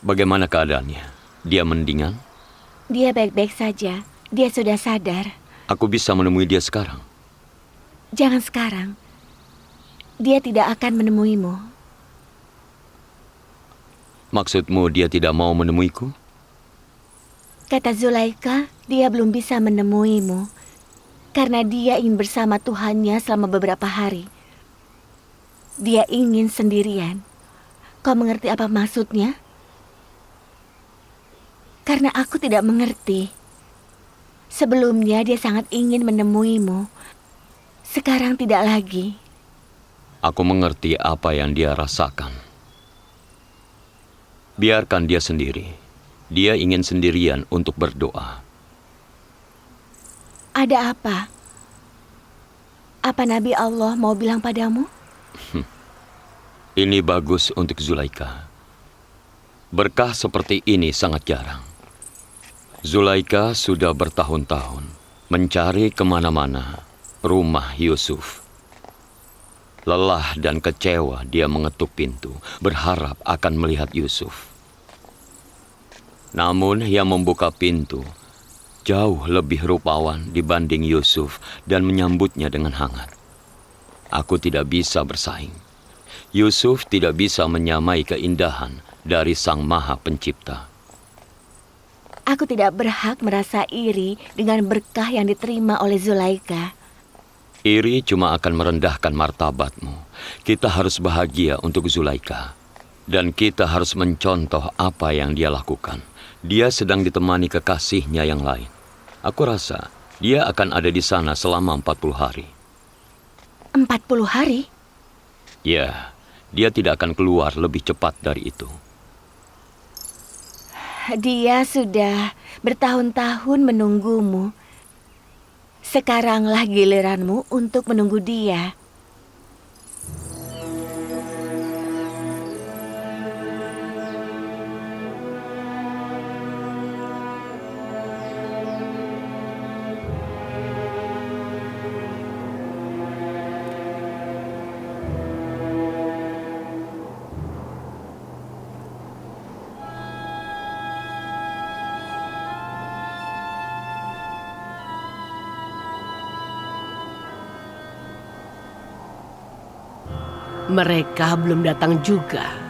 Bagaimana keadaannya? Dia mendingan? Dia baik-baik saja. Dia sudah sadar. Aku bisa menemui dia sekarang. Jangan sekarang. Dia tidak akan menemuimu. Maksudmu dia tidak mau menemuiku? Kata Zulaika, dia belum bisa menemuimu. Karena dia ingin bersama Tuhannya selama beberapa hari. Dia ingin sendirian. Kau mengerti apa maksudnya? Karena aku tidak mengerti. Sebelumnya dia sangat ingin menemuimu. Sekarang tidak lagi. Aku mengerti apa yang dia rasakan. Biarkan dia sendiri. Dia ingin sendirian untuk berdoa. Ada apa? Apa Nabi Allah mau bilang padamu? Ini bagus untuk Zulaika. Berkah seperti ini sangat jarang. Zulaika sudah bertahun-tahun mencari kemana-mana rumah Yusuf. Lelah dan kecewa dia mengetuk pintu, berharap akan melihat Yusuf. Namun yang membuka pintu jauh lebih rupawan dibanding Yusuf dan menyambutnya dengan hangat. Aku tidak bisa bersaing. Yusuf tidak bisa menyamai keindahan dari Sang Maha Pencipta. Aku tidak berhak merasa iri dengan berkah yang diterima oleh Zulaika. Iri cuma akan merendahkan martabatmu. Kita harus bahagia untuk Zulaika. Dan kita harus mencontoh apa yang dia lakukan. Dia sedang ditemani kekasihnya yang lain. Aku rasa dia akan ada di sana selama 40 hari. 40 hari? Ya, dia tidak akan keluar lebih cepat dari itu. Dia sudah bertahun-tahun menunggumu. Sekaranglah giliranmu untuk menunggu dia. Mereka belum datang juga.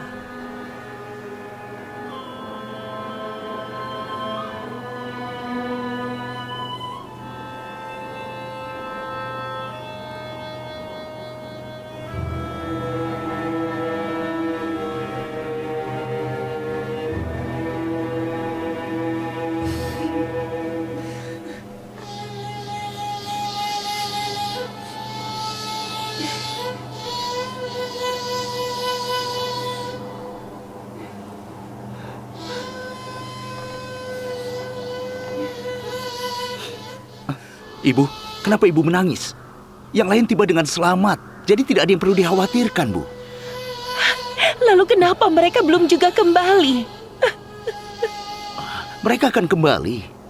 Ibu, kenapa ibu menangis? Yang lain tiba dengan selamat, jadi tidak ada yang perlu dikhawatirkan, Bu. Lalu kenapa mereka belum juga kembali? Mereka akan kembali.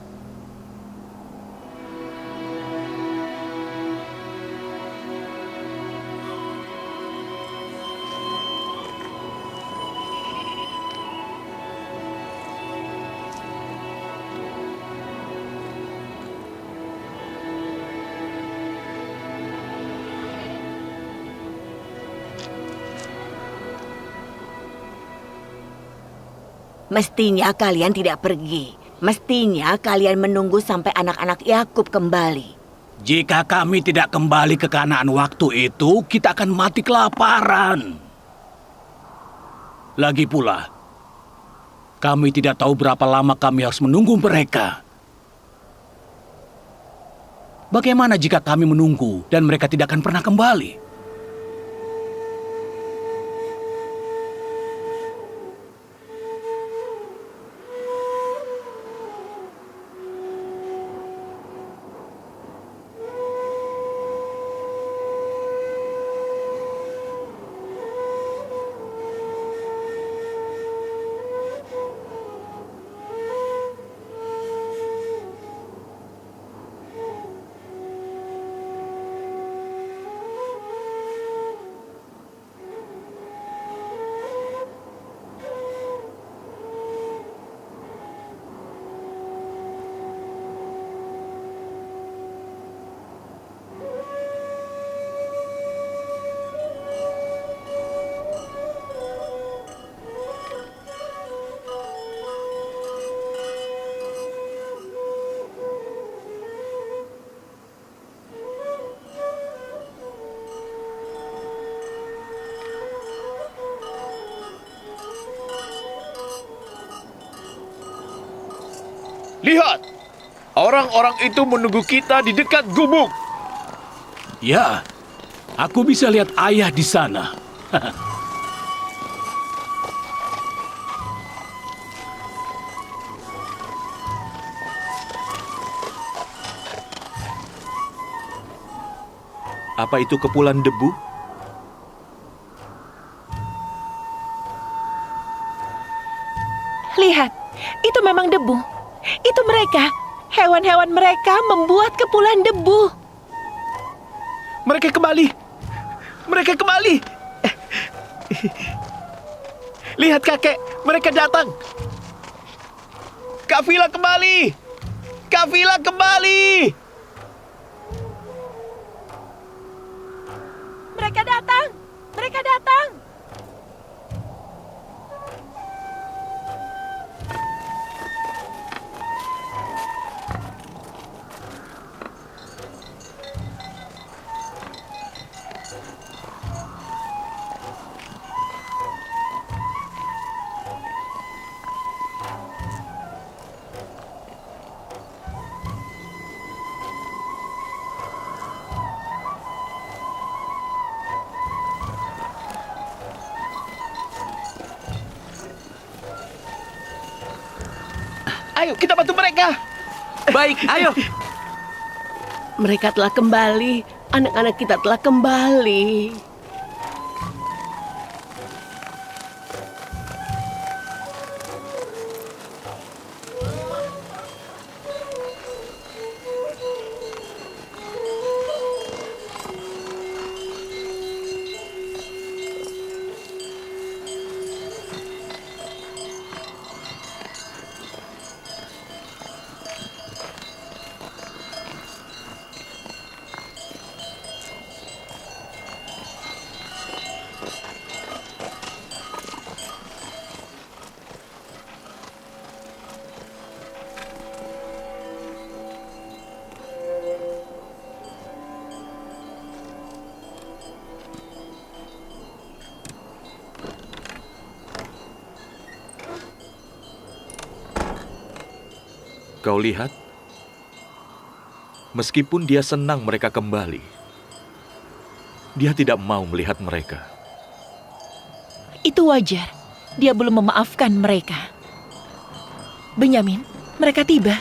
Mestinya kalian tidak pergi. Mestinya kalian menunggu sampai anak-anak Yakub kembali. Jika kami tidak kembali ke Kanaan waktu itu, kita akan mati kelaparan. Lagi pula, kami tidak tahu berapa lama kami harus menunggu mereka. Bagaimana jika kami menunggu dan mereka tidak akan pernah kembali? Lihat, orang-orang itu menunggu kita di dekat gubuk. Ya, aku bisa lihat ayah di sana. Apa itu kepulan debu? Lihat, itu memang debu. Itu mereka. Hewan-hewan mereka membuat kepulan debu. Mereka kembali. Mereka kembali. Lihat kakek, mereka datang. Kafilah kembali. Kafilah kembali. Mereka datang. Mereka datang. Ayo kita bantu mereka. Baik, ayo. Mereka telah kembali. Anak-anak kita telah kembali. Kau lihat, meskipun dia senang mereka kembali, dia tidak mau melihat mereka. Itu wajar. Dia belum memaafkan mereka. Benyamin, mereka tiba.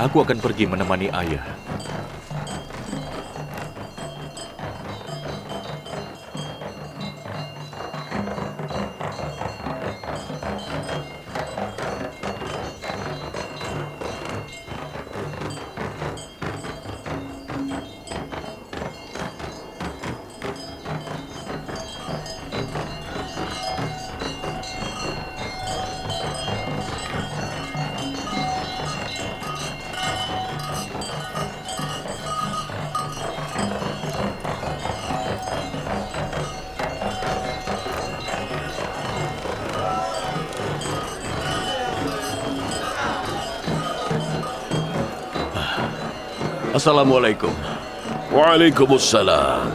Aku akan pergi menemani ayah. Assalamualaikum. Waalaikumsalam.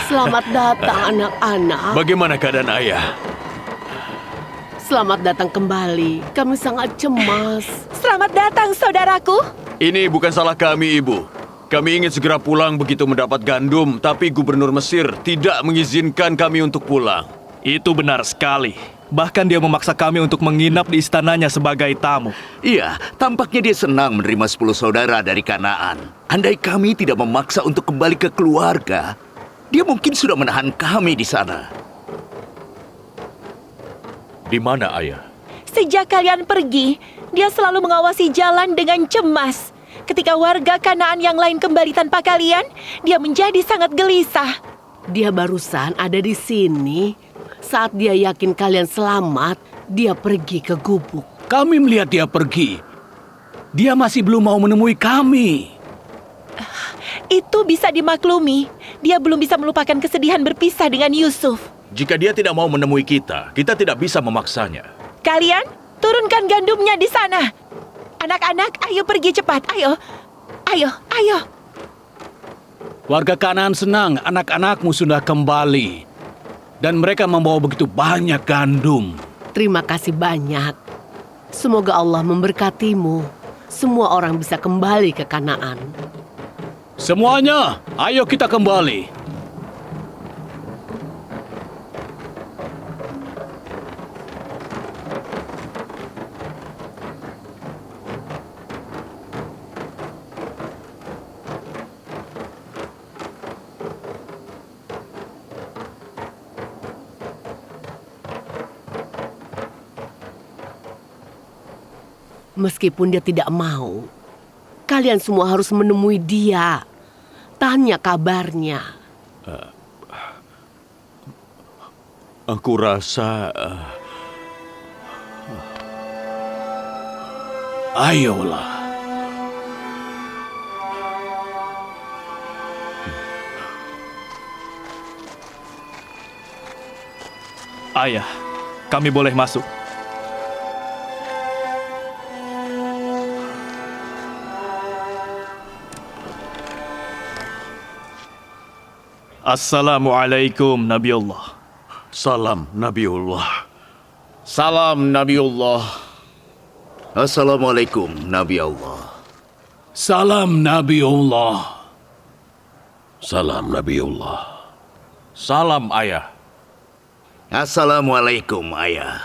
Selamat datang anak-anak. Bagaimana keadaan ayah? Selamat datang kembali. Kami sangat cemas. Selamat datang, saudaraku. Ini bukan salah kami, Ibu. Kami ingin segera pulang begitu mendapat gandum, tapi Gubernur Mesir tidak mengizinkan kami untuk pulang. Itu benar sekali. Bahkan dia memaksa kami untuk menginap di istananya sebagai tamu. Iya, tampaknya dia senang menerima 10 saudara dari Kanaan. Andai kami tidak memaksa untuk kembali ke keluarga, dia mungkin sudah menahan kami di sana. Di mana ayah? Sejak kalian pergi, dia selalu mengawasi jalan dengan cemas. Ketika warga Kanaan yang lain kembali tanpa kalian, dia menjadi sangat gelisah. Dia barusan ada di sini. Saat dia yakin kalian selamat, dia pergi ke gubuk. Kami melihat dia pergi. Dia masih belum mau menemui kami. Itu bisa dimaklumi. Dia belum bisa melupakan kesedihan berpisah dengan Yusuf. Jika dia tidak mau menemui kita, kita tidak bisa memaksanya. Kalian turunkan gandumnya di sana. Anak-anak, ayo pergi cepat. Ayo, ayo, ayo. Warga Kanaan senang anak-anakmu sudah kembali. Dan mereka membawa begitu banyak gandum. Terima kasih banyak. Semoga Allah memberkatimu. Semua orang bisa kembali ke Kanaan. Semuanya, ayo kita kembali. Meskipun dia tidak mau, kalian semua harus menemui dia. Tanya kabarnya. Aku rasa... Ayolah. Ayah, kami boleh masuk. Assalamualaikum Nabi Allah. Salam Nabiullah. Salam Nabiullah. Assalamualaikum Nabi Allah. Salam Nabiullah. Salam Nabiullah. Salam ayah. Assalamualaikum ayah.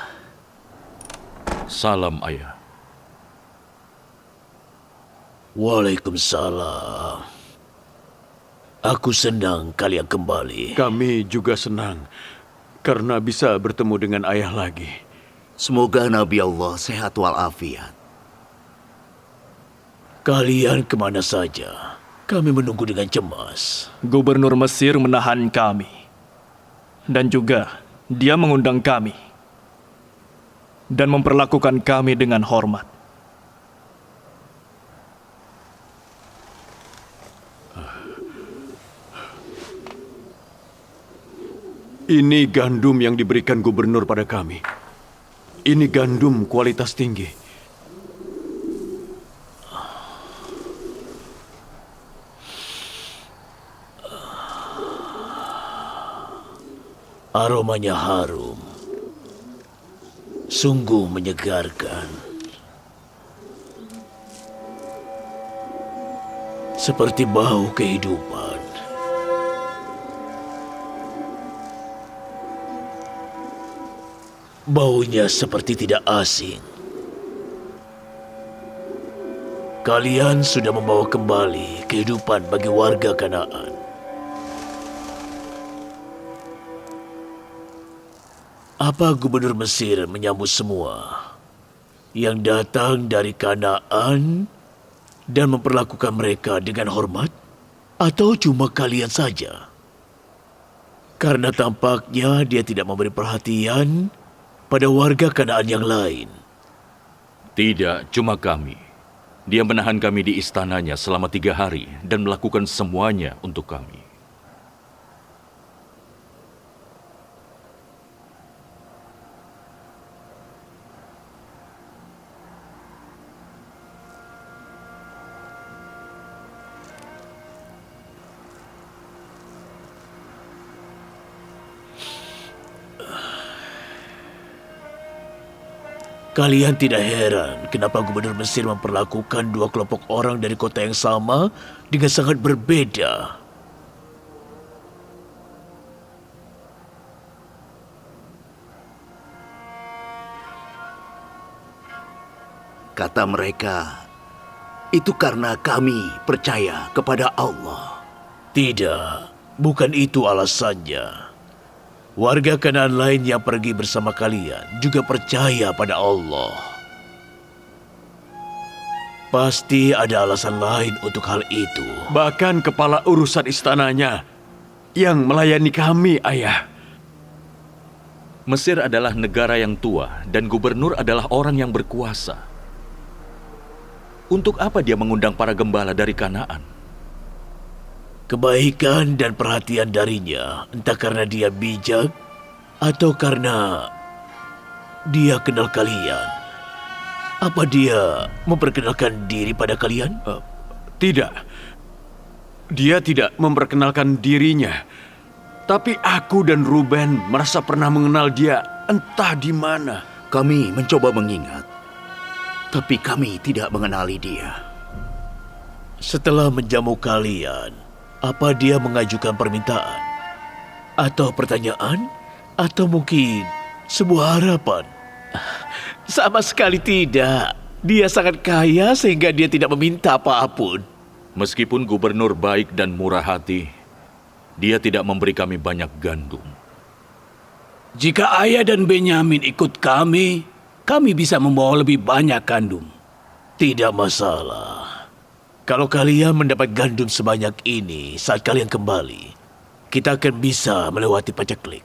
Salam ayah. Waalaikumsalam. Aku senang kalian kembali. Kami juga senang karena bisa bertemu dengan ayah lagi. Semoga Nabi Allah sehat walafiat. Kalian kemana saja? Kami menunggu dengan cemas. Gubernur Mesir menahan kami. Dan juga dia mengundang kami. Dan memperlakukan kami dengan hormat. Ini gandum yang diberikan gubernur pada kami. Ini gandum kualitas tinggi. Aromanya harum. Sungguh menyegarkan. Seperti bau kehidupan. Baunya seperti tidak asing. Kalian sudah membawa kembali kehidupan bagi warga Kanaan. Apa gubernur Mesir menyambut semua yang datang dari Kanaan dan memperlakukan mereka dengan hormat? Atau cuma kalian saja? Karena tampaknya dia tidak memberi perhatian pada warga Kanaan yang lain. Tidak, cuma kami. Dia menahan kami di istananya selama 3 hari dan melakukan semuanya untuk kami. Kalian tidak heran kenapa gubernur Mesir memperlakukan 2 kelompok orang dari kota yang sama dengan sangat berbeda. Kata mereka, itu karena kami percaya kepada Allah. Tidak, bukan itu alasannya. Warga Kanaan lain yang pergi bersama kalian juga percaya pada Allah. Pasti ada alasan lain untuk hal itu. Bahkan kepala urusan istananya yang melayani kami, ayah. Mesir adalah negara yang tua dan gubernur adalah orang yang berkuasa. Untuk apa dia mengundang para gembala dari Kanaan? Kebaikan dan perhatian darinya, entah karena dia bijak atau karena dia kenal kalian? Apa dia memperkenalkan diri pada kalian? Tidak. Dia tidak memperkenalkan dirinya. Tapi aku dan Ruben merasa pernah mengenal dia entah di mana. Kami mencoba mengingat, tapi kami tidak mengenali dia. Setelah menjamu kalian, apa dia mengajukan permintaan? Atau pertanyaan? Atau mungkin sebuah harapan? Sama sekali tidak. Dia sangat kaya sehingga dia tidak meminta apapun. Meskipun gubernur baik dan murah hati, dia tidak memberi kami banyak gandum. Jika Ayah dan Benyamin ikut kami bisa membawa lebih banyak gandum. Tidak masalah. Kalau kalian mendapat gandum sebanyak ini saat kalian kembali, kita akan bisa melewati paceklik.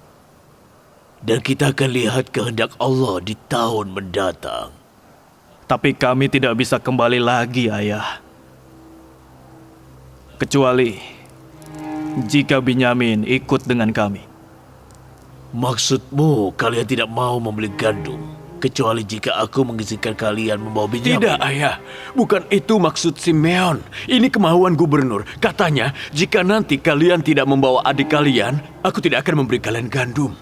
Dan kita akan lihat kehendak Allah di tahun mendatang. Tapi kami tidak bisa kembali lagi, Ayah. Kecuali jika Benyamin ikut dengan kami. Maksudmu kalian tidak mau membeli gandum, kecuali jika aku mengizinkan kalian membawa Benyamin? Tidak, Ayah. Bukan itu maksud Simeon. Ini kemauan gubernur. Katanya, jika nanti kalian tidak membawa adik kalian, aku tidak akan memberi kalian gandum.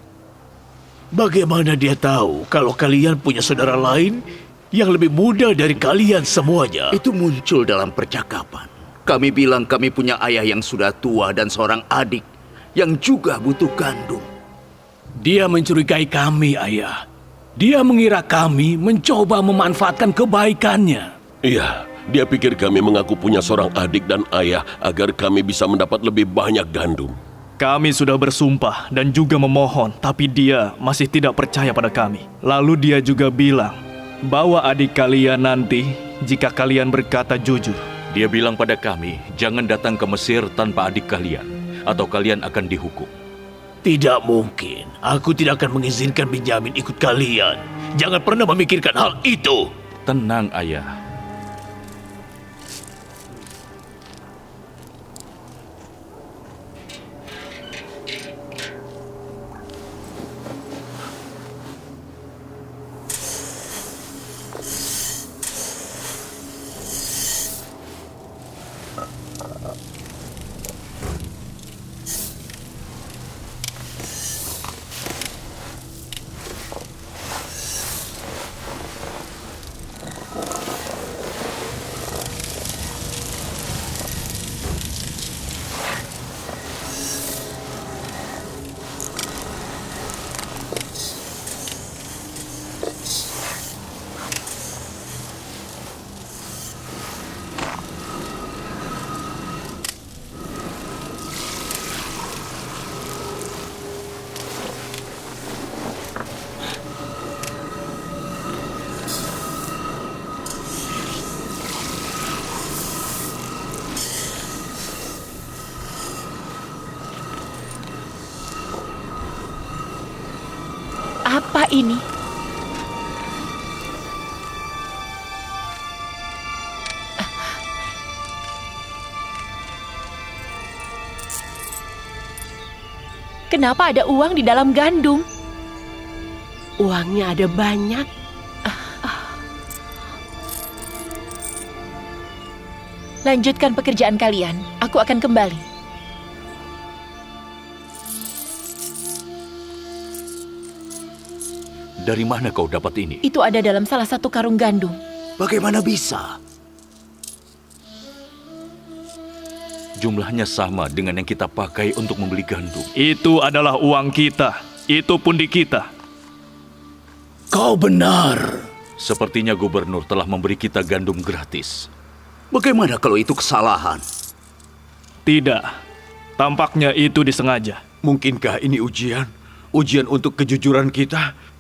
Bagaimana dia tahu kalau kalian punya saudara lain yang lebih muda dari kalian semuanya? Itu muncul dalam percakapan. Kami bilang kami punya ayah yang sudah tua dan seorang adik yang juga butuh gandum. Dia mencurigai kami, Ayah. Dia mengira kami mencoba memanfaatkan kebaikannya. Iya, dia pikir kami mengaku punya seorang adik dan ayah agar kami bisa mendapat lebih banyak gandum. Kami sudah bersumpah dan juga memohon, tapi dia masih tidak percaya pada kami. Lalu dia juga bilang, bawa adik kalian nanti jika kalian berkata jujur. Dia bilang pada kami, jangan datang ke Mesir tanpa adik kalian, atau kalian akan dihukum. Tidak mungkin. Aku tidak akan mengizinkan Benyamin ikut kalian. Jangan pernah memikirkan hal itu. Tenang, Ayah. Apa ini? Kenapa ada uang di dalam gandum? Uangnya ada banyak. Lanjutkan pekerjaan kalian. Aku akan kembali. Dari mana kau dapat ini? Itu ada dalam salah satu karung gandum. Bagaimana bisa? Jumlahnya sama dengan yang kita pakai untuk membeli gandum. Itu adalah uang kita. Itu pundi kita. Kau benar. Sepertinya gubernur telah memberi kita gandum gratis. Bagaimana kalau itu kesalahan? Tidak. Tampaknya itu disengaja. Mungkinkah ini ujian? Ujian untuk kejujuran kita?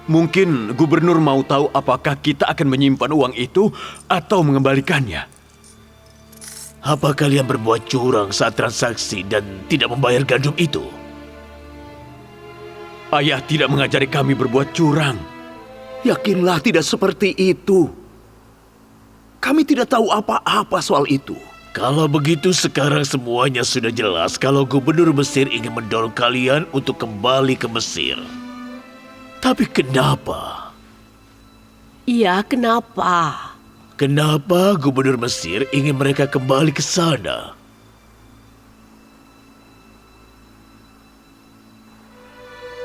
Mungkin gubernur mau tahu apakah kita akan menyimpan uang itu atau mengembalikannya. Apa kalian berbuat curang saat transaksi dan tidak membayar gandum itu? Ayah tidak mengajari kami berbuat curang. Yakinlah tidak seperti itu. Kami tidak tahu apa-apa soal itu. Kalau begitu sekarang semuanya sudah jelas kalau gubernur Mesir ingin mendorong kalian untuk kembali ke Mesir. Tapi kenapa? Iya, kenapa? Kenapa gubernur Mesir ingin mereka kembali ke sana?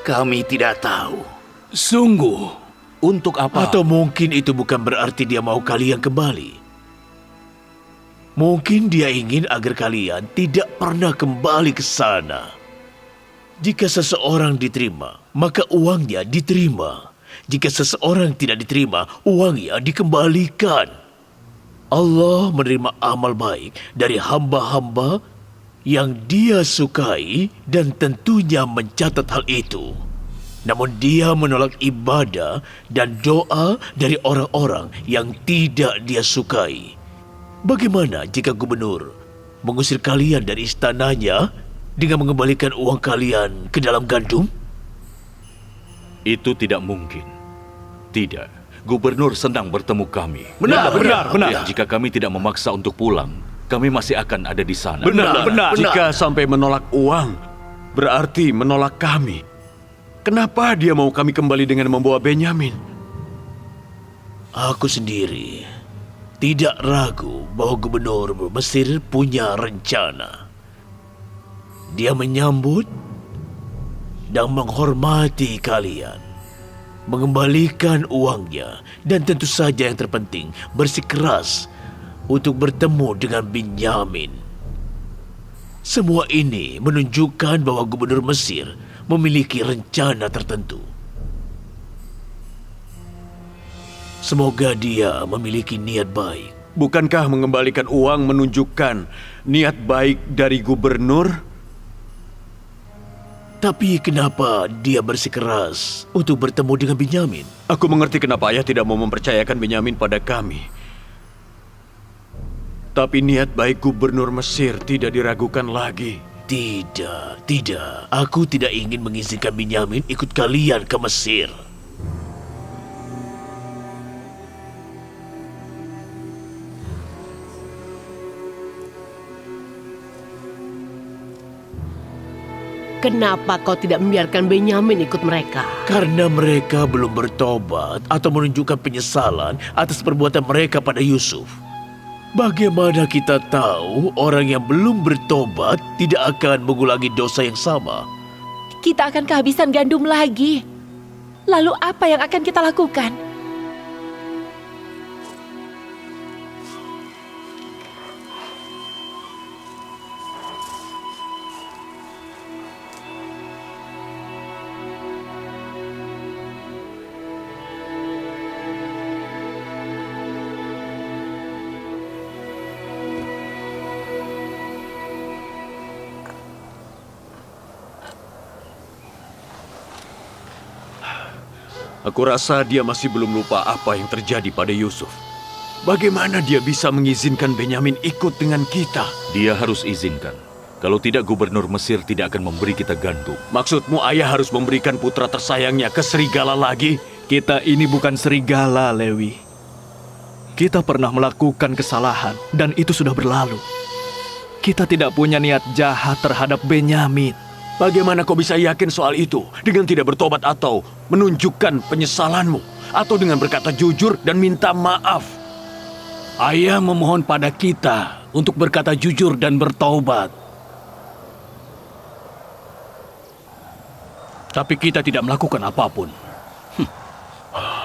Kami tidak tahu. Sungguh, untuk apa? Atau mungkin itu bukan berarti dia mau kalian kembali. Mungkin dia ingin agar kalian tidak pernah kembali ke sana. Jika seseorang diterima, maka uangnya diterima. Jika seseorang tidak diterima, uangnya dikembalikan. Allah menerima amal baik dari hamba-hamba yang dia sukai dan tentunya mencatat hal itu. Namun dia menolak ibadah dan doa dari orang-orang yang tidak dia sukai. Bagaimana jika gubernur mengusir kalian dari istananya dengan mengembalikan uang kalian ke dalam gandum? Itu tidak mungkin. Tidak. Gubernur senang bertemu kami. Benar. Jika kami tidak memaksa untuk pulang, kami masih akan ada di sana. Benar. Jika sampai menolak uang, berarti menolak kami. Kenapa dia mau kami kembali dengan membawa Benyamin? Aku sendiri tidak ragu bahwa gubernur Mesir punya rencana. Dia menyambut dan menghormati kalian, mengembalikan uangnya, dan tentu saja yang terpenting bersikeras untuk bertemu dengan Benyamin. Semua ini menunjukkan bahwa gubernur Mesir memiliki rencana tertentu. Semoga dia memiliki niat baik. Bukankah mengembalikan uang menunjukkan niat baik dari gubernur? Tapi kenapa dia bersikeras untuk bertemu dengan Benyamin? Aku mengerti kenapa ayah tidak mau mempercayakan Benyamin pada kami. Tapi niat baik gubernur Mesir tidak diragukan lagi. Tidak. Aku tidak ingin mengizinkan Benyamin ikut kalian ke Mesir. Kenapa kau tidak membiarkan Benyamin ikut mereka? Karena mereka belum bertobat atau menunjukkan penyesalan atas perbuatan mereka pada Yusuf. Bagaimana kita tahu orang yang belum bertobat tidak akan mengulangi dosa yang sama? Kita akan kehabisan gandum lagi. Lalu apa yang akan kita lakukan? Aku rasa dia masih belum lupa apa yang terjadi pada Yusuf. Bagaimana dia bisa mengizinkan Benyamin ikut dengan kita? Dia harus izinkan. Kalau tidak, gubernur Mesir tidak akan memberi kita gandum. Maksudmu ayah harus memberikan putra tersayangnya ke serigala lagi? Kita ini bukan serigala, Lewi. Kita pernah melakukan kesalahan dan itu sudah berlalu. Kita tidak punya niat jahat terhadap Benyamin. Bagaimana kau bisa yakin soal itu dengan tidak bertobat atau menunjukkan penyesalanmu atau dengan berkata jujur dan minta maaf? Ayah memohon pada kita untuk berkata jujur dan bertaubat. Tapi kita tidak melakukan apapun.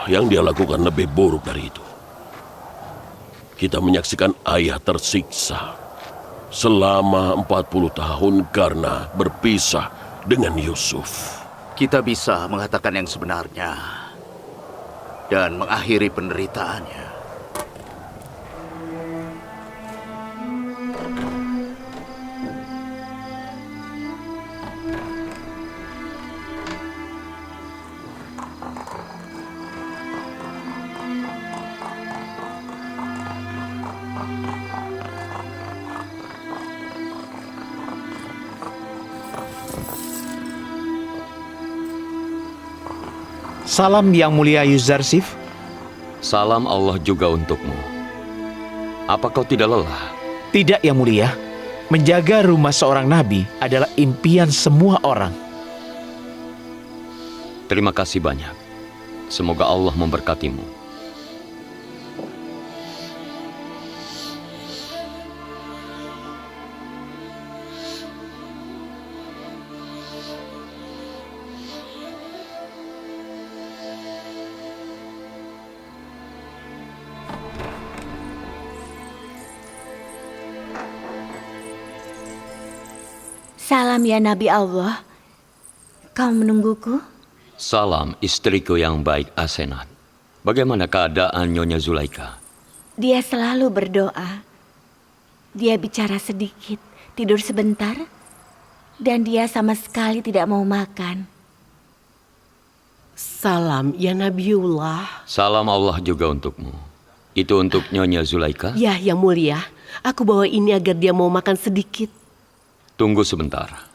Yang dia lakukan lebih buruk dari itu. Kita menyaksikan ayah tersiksa selama 40 tahun karena berpisah dengan Yusuf. Kita bisa mengatakan yang sebenarnya dan mengakhiri penderitaannya. Salam yang mulia Yuzarsif. Salam Allah juga untukmu. Apa kau tidak lelah? Tidak yang mulia. Menjaga rumah seorang nabi adalah impian semua orang. Terima kasih banyak. Semoga Allah memberkatimu. Salam ya Nabi Allah. Kau menungguku? Salam istriku yang baik Asenat. Bagaimana keadaan Nyonya Zulaika? Dia selalu berdoa. Dia bicara sedikit, tidur sebentar, dan dia sama sekali tidak mau makan. Salam ya Nabiullah. Salam Allah juga untukmu. Itu untuk Nyonya Zulaika? Ya, yang mulia. Aku bawa ini agar dia mau makan sedikit. Tunggu sebentar.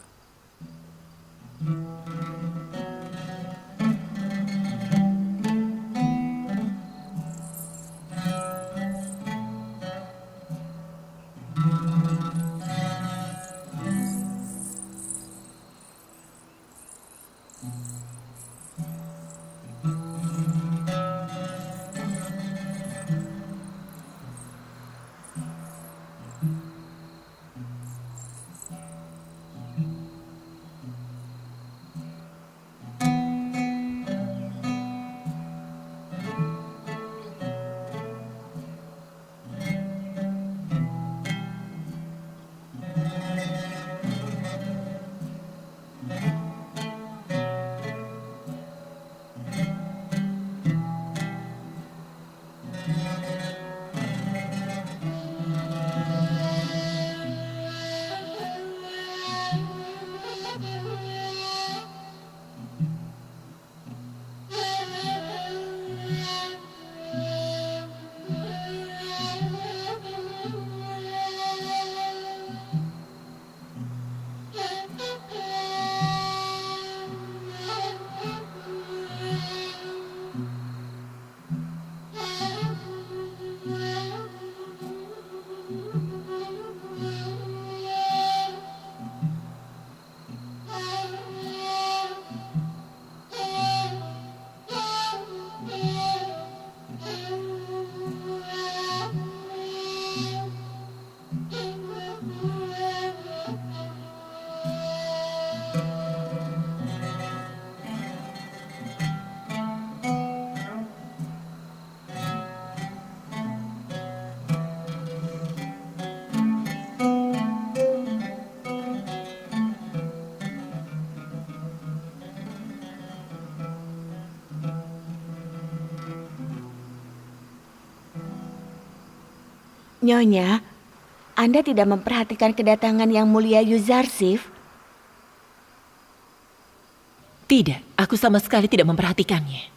Nyonya, Anda tidak memperhatikan kedatangan yang mulia Yuzarsif? Tidak, aku sama sekali tidak memperhatikannya.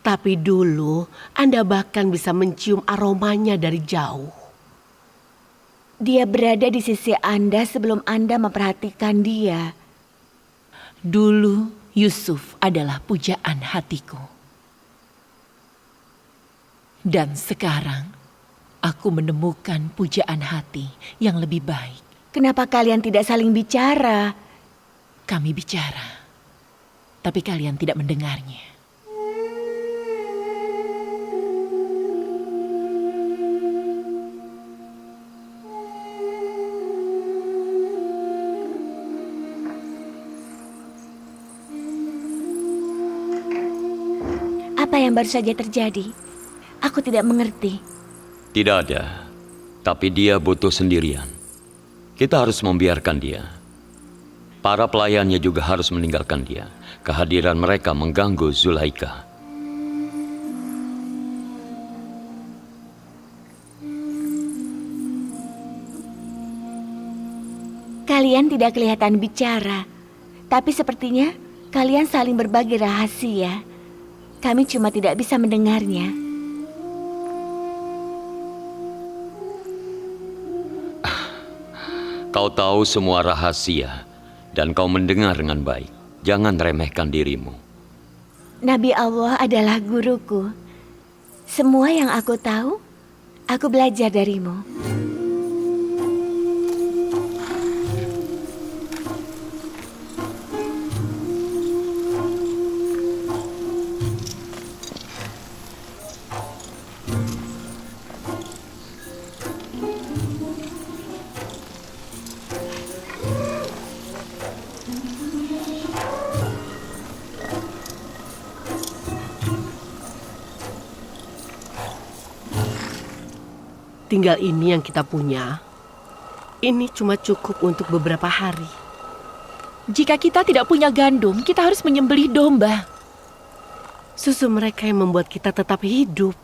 Tapi dulu Anda bahkan bisa mencium aromanya dari jauh. Dia berada di sisi Anda sebelum Anda memperhatikan dia. Dulu Yusuf adalah pujaan hatiku. Dan sekarang aku menemukan pujaan hati yang lebih baik. Kenapa kalian tidak saling bicara? Kami bicara, tapi kalian tidak mendengarnya. Apa yang baru saja terjadi? Aku tidak mengerti. Tidak ada, tapi dia butuh sendirian. Kita harus membiarkan dia. Para pelayannya juga harus meninggalkan dia. Kehadiran mereka mengganggu Zulaika. Kalian tidak kelihatan bicara, tapi sepertinya kalian saling berbagi rahasia. Kami cuma tidak bisa mendengarnya. Kau tahu semua rahasia dan kau mendengar dengan baik. Jangan remehkan dirimu. Nabi Allah adalah guruku. Semua yang aku tahu, aku belajar darimu. tinggal ini yang kita punya. Ini cuma cukup untuk beberapa hari. Jika kita tidak punya gandum, kita harus menyembelih domba. Susu mereka yang membuat kita tetap hidup.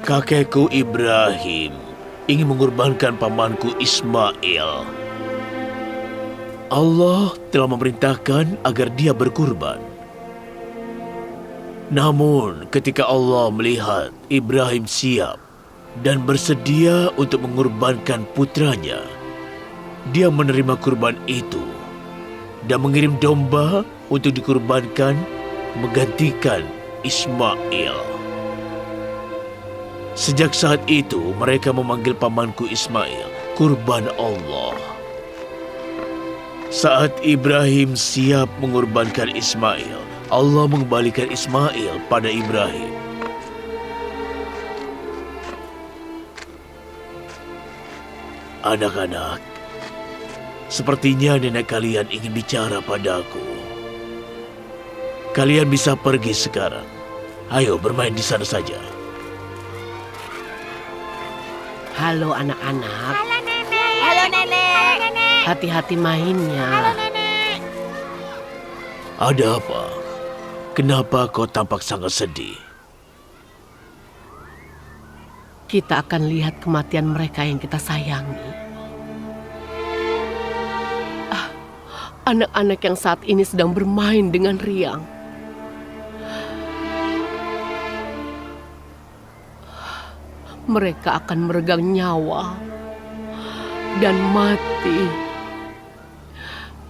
Kakekku Ibrahim ingin mengorbankan pamanku Ismail. Allah telah memerintahkan agar dia berkurban. Namun ketika Allah melihat Ibrahim siap dan bersedia untuk mengorbankan putranya, dia menerima kurban itu dan mengirim domba untuk dikurbankan menggantikan Ismail. Sejak saat itu, mereka memanggil pamanku Ismail kurban Allah. Saat Ibrahim siap mengorbankan Ismail, Allah mengembalikan Ismail pada Ibrahim. Anak-anak, sepertinya nenek kalian ingin bicara padaku. Kalian bisa pergi sekarang. Ayo bermain di sana saja. Halo anak-anak. Halo nenek. Hati-hati mainnya. Halo nenek. Ada apa? Kenapa kau tampak sangat sedih? Kita akan lihat kematian mereka yang kita sayangi. Anak-anak yang saat ini sedang bermain dengan riang. Mereka akan meregang nyawa dan mati.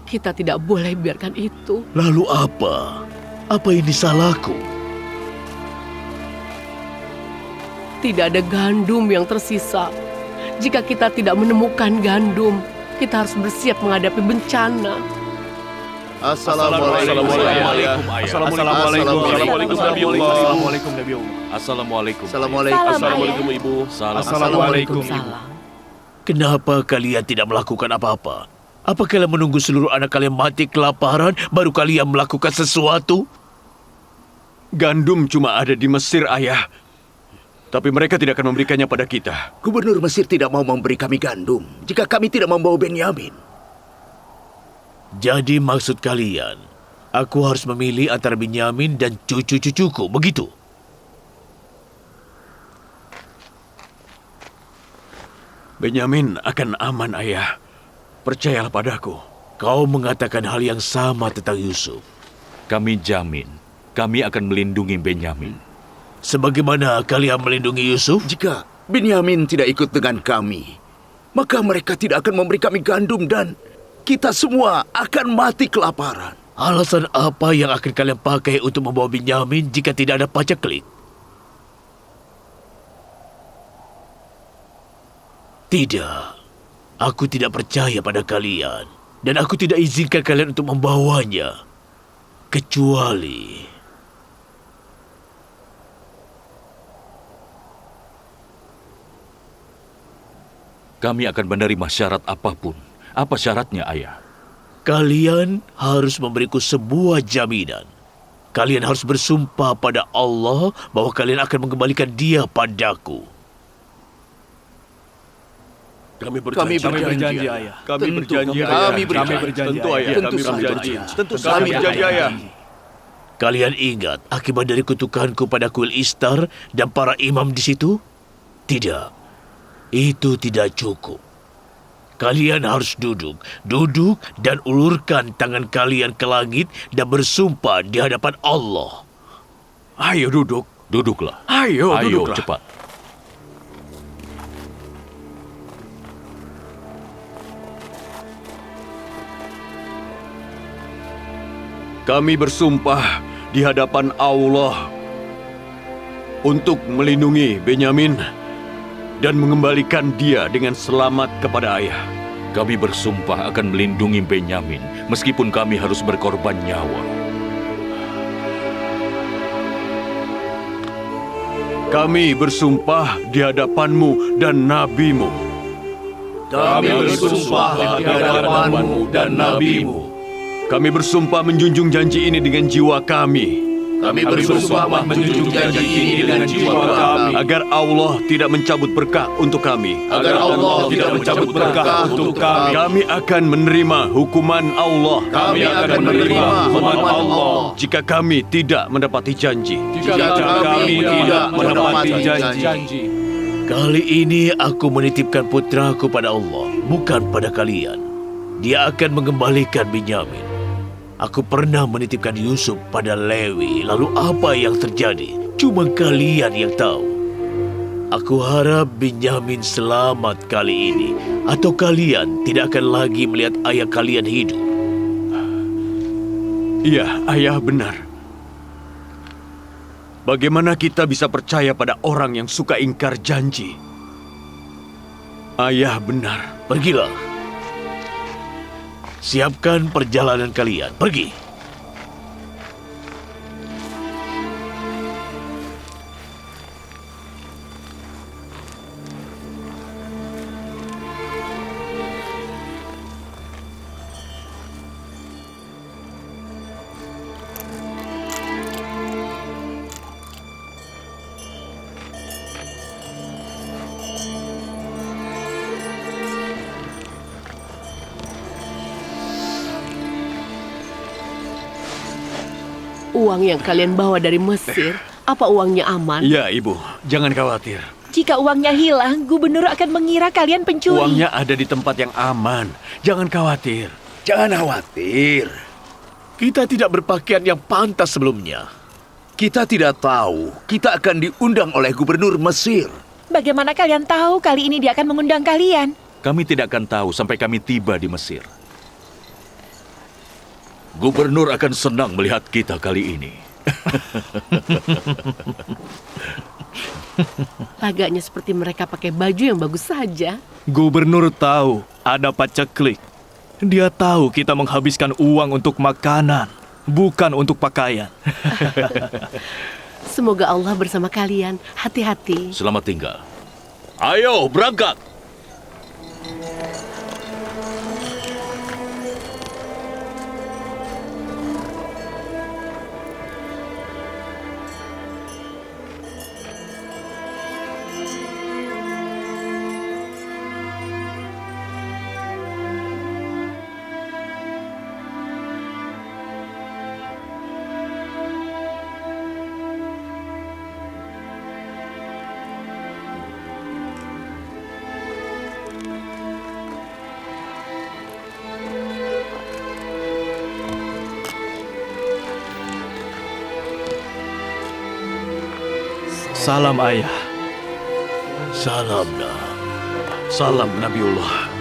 Kita tidak boleh biarkan itu. Lalu apa? Apa ini salahku? Tidak ada gandum yang tersisa. Jika kita tidak menemukan gandum, kita harus bersiap menghadapi bencana. Assalamualaikum Nabi Allah. Assalamualaikum. Assalamualaikum Ibu. Assalamualaikum. Kenapa kalian tidak melakukan apa-apa? Apa kalian menunggu seluruh anak kalian mati kelaparan baru kalian melakukan sesuatu? Gandum cuma ada di Mesir, Ayah. Tapi mereka tidak akan memberikannya pada kita. Gubernur Mesir tidak mau memberi kami gandum jika kami tidak membawa Benyamin. Jadi maksud kalian, aku harus memilih antara Benyamin dan cucu-cucuku, begitu? Benyamin akan aman, Ayah. Percayalah padaku. Kau mengatakan hal yang sama tentang Yusuf. Kami jamin, kami akan melindungi Benyamin. Sebagaimana kalian melindungi Yusuf? Jika Benyamin tidak ikut dengan kami, maka mereka tidak akan memberi kami gandum dan kita semua akan mati kelaparan. Alasan apa yang akan kalian pakai untuk membawa Benyamin jika tidak ada paceklik? Tidak, aku tidak percaya pada kalian. Dan aku tidak izinkan kalian untuk membawanya. Kecuali... Kami akan menerima syarat apapun. Apa syaratnya, Ayah? Kalian harus memberiku sebuah jaminan. Kalian harus bersumpah pada Allah bahwa kalian akan mengembalikan dia padaku. Kami berjanji, Ayah. Kami berjanji, Tentu, Ayah. Tentu Kami saja. berjanji. Tentu Kami berjanji, Ayah. Kalian ingat akibat dari kutukanku pada kuil Istar dan para imam di situ? Tidak. Itu tidak cukup. Kalian harus duduk dan ulurkan tangan kalian ke langit dan bersumpah di hadapan Allah. Ayo duduk. Duduklah. Ayo, Ayo, duduklah. cepat. Kami bersumpah di hadapan Allah untuk melindungi Benyamin dan mengembalikan dia dengan selamat kepada ayah. Kami bersumpah akan melindungi Benyamin meskipun kami harus berkorban nyawa. Kami bersumpah di hadapanmu dan nabimu. Kami bersumpah di hadapanmu dan nabimu. Kami bersumpah menjunjung janji ini dengan jiwa kami. Kami bersumpah menjunjung janji ini dengan jiwa kami. Agar Allah tidak mencabut berkah untuk kami. Agar Allah tidak mencabut berkah untuk kami. Kami akan menerima hukuman Allah. Kami akan menerima hukuman Allah. Jika kami tidak mendapati janji. Jika kami tidak menepati janji. Kali ini aku menitipkan putraku pada Allah, bukan pada kalian. Dia akan mengembalikan Binyamin. Aku pernah menitipkan Yusuf pada Lewi, lalu apa yang terjadi? Cuma kalian yang tahu. Aku harap Binyamin selamat kali ini, atau kalian tidak akan lagi melihat ayah kalian hidup. Iya, ayah benar. Bagaimana kita bisa percaya pada orang yang suka ingkar janji? Ayah benar. Pergilah. Siapkan perjalanan kalian. Pergi. Uang yang kalian bawa dari Mesir, apa uangnya aman? Iya, Ibu. Jangan khawatir. Jika uangnya hilang, gubernur akan mengira kalian pencuri. Uangnya ada di tempat yang aman. Jangan khawatir. Jangan khawatir. Kita tidak berpakaian yang pantas sebelumnya. Kita tidak tahu kita akan diundang oleh gubernur Mesir. Bagaimana kalian tahu kali ini dia akan mengundang kalian? Kami tidak akan tahu sampai kami tiba di Mesir. Gubernur akan senang melihat kita kali ini. Agaknya seperti mereka pakai baju yang bagus saja. Gubernur tahu ada paceklik. Dia tahu kita menghabiskan uang untuk makanan, bukan untuk pakaian. Semoga Allah bersama kalian. Hati-hati. Selamat tinggal. Ayo, berangkat! Salam ayah. Salam, nak. Salam, Nabiullah.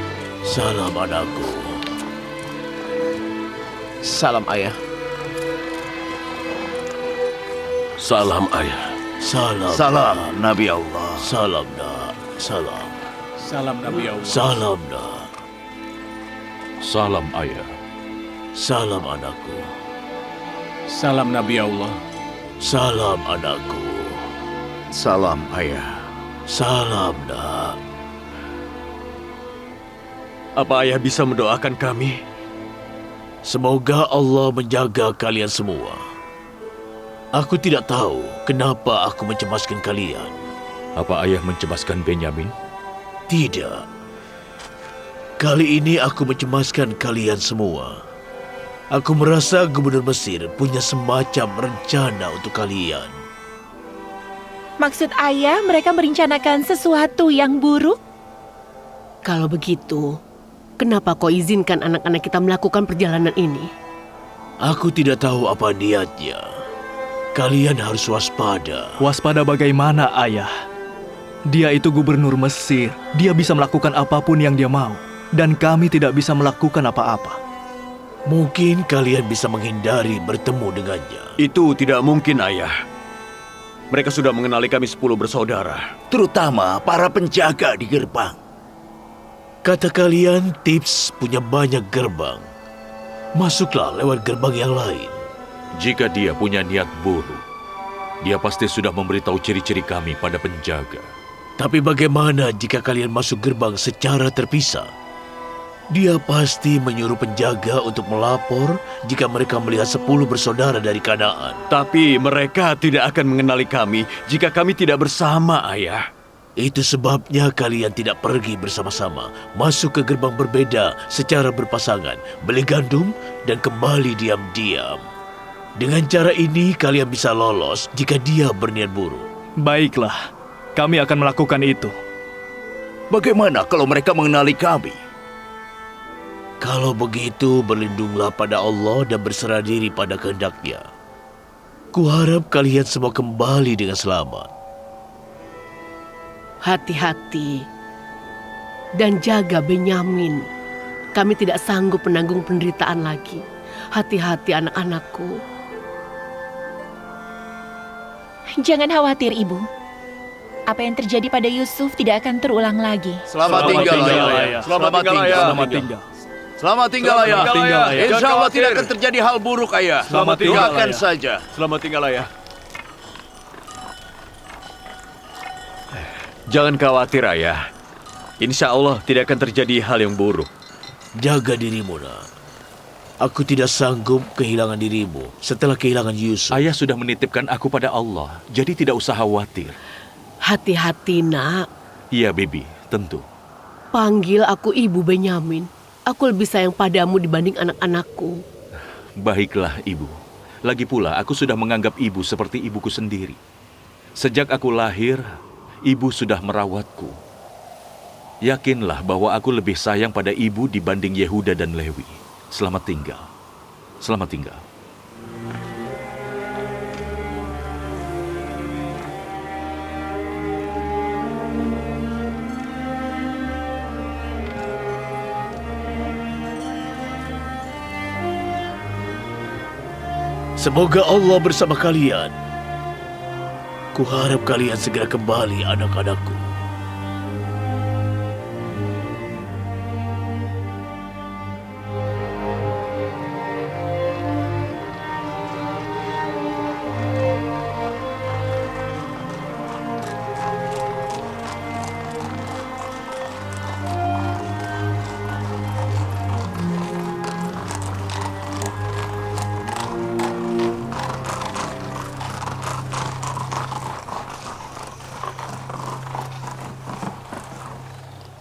Salam, anakku. Salam, ayah. Salam ayah. Salam. Salam, Nabi Allah. Salam, nak. Salam. Salam Nabi Allah. Salam, nak. Salam ayah. Salam, anakku. Salam Nabi Allah. Salam, anakku. Salam, ayah. Salam, nak. Apa ayah bisa mendoakan kami? Semoga Allah menjaga kalian semua. Aku tidak tahu kenapa aku mencemaskan kalian. Apa ayah mencemaskan Benyamin? Tidak. Kali ini aku mencemaskan kalian semua. Aku merasa gubernur Mesir punya semacam rencana untuk kalian. Maksud ayah mereka merencanakan sesuatu yang buruk? Kalau begitu, kenapa kau izinkan anak-anak kita melakukan perjalanan ini? Aku tidak tahu apa niatnya. Kalian harus waspada. Waspada bagaimana, ayah? Dia itu gubernur Mesir. Dia bisa melakukan apapun yang dia mau. Dan kami tidak bisa melakukan apa-apa. Mungkin kalian bisa menghindari bertemu dengannya. Itu tidak mungkin, ayah. Mereka sudah mengenali kami 10 bersaudara. Terutama para penjaga di gerbang. Kata kalian, Tips punya banyak gerbang. Masuklah lewat gerbang yang lain. Jika dia punya niat buruk, Dia pasti sudah memberitahu ciri-ciri kami pada penjaga. Tapi bagaimana jika kalian masuk gerbang secara terpisah? Dia pasti menyuruh penjaga untuk melapor jika mereka melihat 10 bersaudara dari Kanaan. Tapi mereka tidak akan mengenali kami jika kami tidak bersama, Ayah. Itu sebabnya kalian tidak pergi bersama-sama, masuk ke gerbang berbeda secara berpasangan, beli gandum, dan kembali diam-diam. Dengan cara ini kalian bisa lolos jika dia berniat buruk. Baiklah, kami akan melakukan itu. Bagaimana kalau mereka mengenali kami? Kalau begitu, berlindunglah pada Allah dan berserah diri pada kehendak-Nya. Kuharap kalian semua kembali dengan selamat. Hati-hati dan jaga Benyamin. Kami tidak sanggup menanggung penderitaan lagi. Hati-hati anak-anakku. Jangan khawatir, Ibu. Apa yang terjadi pada Yusuf tidak akan terulang lagi. Selamat tinggal, Ayah. Selamat tinggal. Selamat tinggal. Selamat tinggal, Ayah. Insya Allah tidak akan terjadi hal buruk, Ayah. Selamat tinggal, Doakan Ayah. saja. Selamat tinggal, Ayah. Jangan khawatir, Ayah. Insya Allah tidak akan terjadi hal yang buruk. Jaga dirimu, nak. Aku tidak sanggup kehilangan dirimu setelah kehilangan Yusuf. Ayah sudah menitipkan aku pada Allah, jadi tidak usah khawatir. Hati-hati, nak. Iya, Bibi, tentu. Panggil aku Ibu Benyamin. Aku lebih sayang padamu dibanding anak-anakku. Baiklah, Ibu. Lagi pula, aku sudah menganggap Ibu seperti ibuku sendiri. Sejak aku lahir, Ibu sudah merawatku. Yakinlah bahwa aku lebih sayang pada Ibu dibanding Yehuda dan Lewi. Selamat tinggal. Selamat tinggal. Semoga Allah bersama kalian. Kuharap kalian segera kembali, anak-anakku.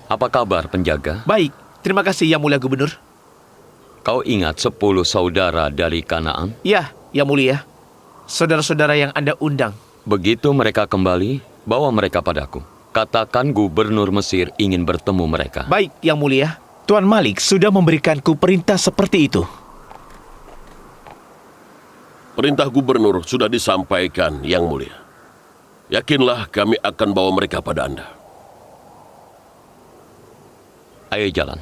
Apa kabar, penjaga? Baik, terima kasih Yang Mulia Gubernur. Kau ingat 10 saudara dari Kanaan? Ya, Yang Mulia. Saudara-saudara yang Anda undang. Begitu mereka kembali, bawa mereka padaku. Katakan Gubernur Mesir ingin bertemu mereka. Baik, Yang Mulia. Tuan Malik sudah memberikanku perintah seperti itu. Perintah gubernur sudah disampaikan, Yang Mulia. Yakinlah kami akan bawa mereka pada Anda. Ayo jalan.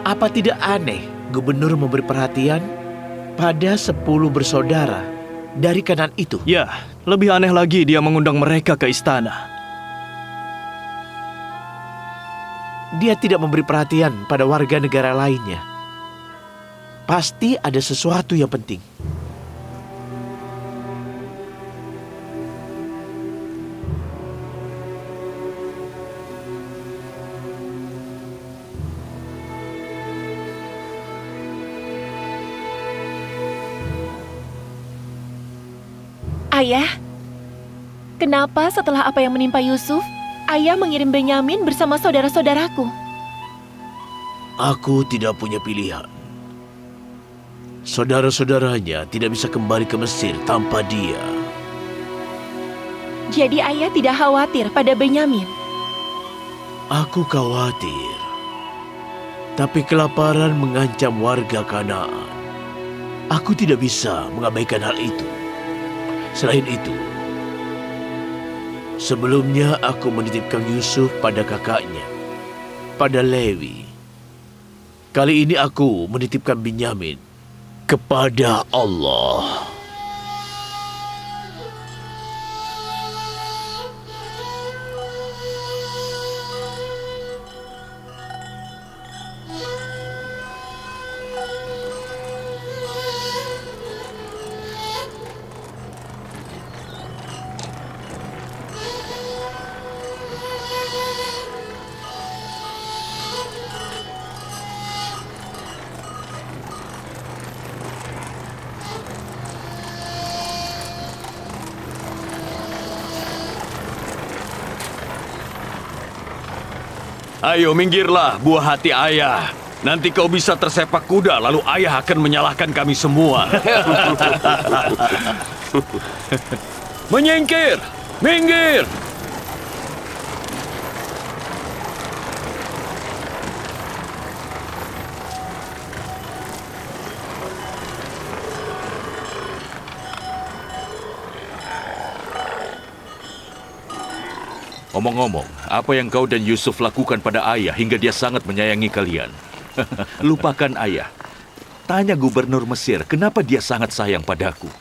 Apa tidak aneh Gubernur memberi perhatian pada 10 bersaudara dari Kanaan itu? Ya, lebih aneh lagi dia mengundang mereka ke istana. Dia tidak memberi perhatian pada warga negara lainnya. Pasti ada sesuatu yang penting. Ayah, kenapa setelah apa yang menimpa Yusuf, Ayah mengirim Benyamin bersama saudara-saudaraku? Aku tidak punya pilihan. Saudara-saudaranya tidak bisa kembali ke Mesir tanpa dia. Jadi Ayah tidak khawatir pada Benyamin? Aku khawatir. Tapi kelaparan mengancam warga Kanaan. Aku tidak bisa mengabaikan hal itu. Selain itu, sebelumnya aku menitipkan Yusuf pada kakaknya, pada Lewi. Kali ini aku menitipkan Benyamin kepada Allah. Ayo minggirlah, buah hati ayah. Nanti kau bisa tersepak kuda, lalu ayah akan menyalahkan kami semua. Menyingkir! Minggir! Omong-omong, apa yang kau dan Yusuf lakukan pada ayah hingga dia sangat menyayangi kalian? Lupakan ayah. Tanya gubernur Mesir, kenapa dia sangat sayang padaku?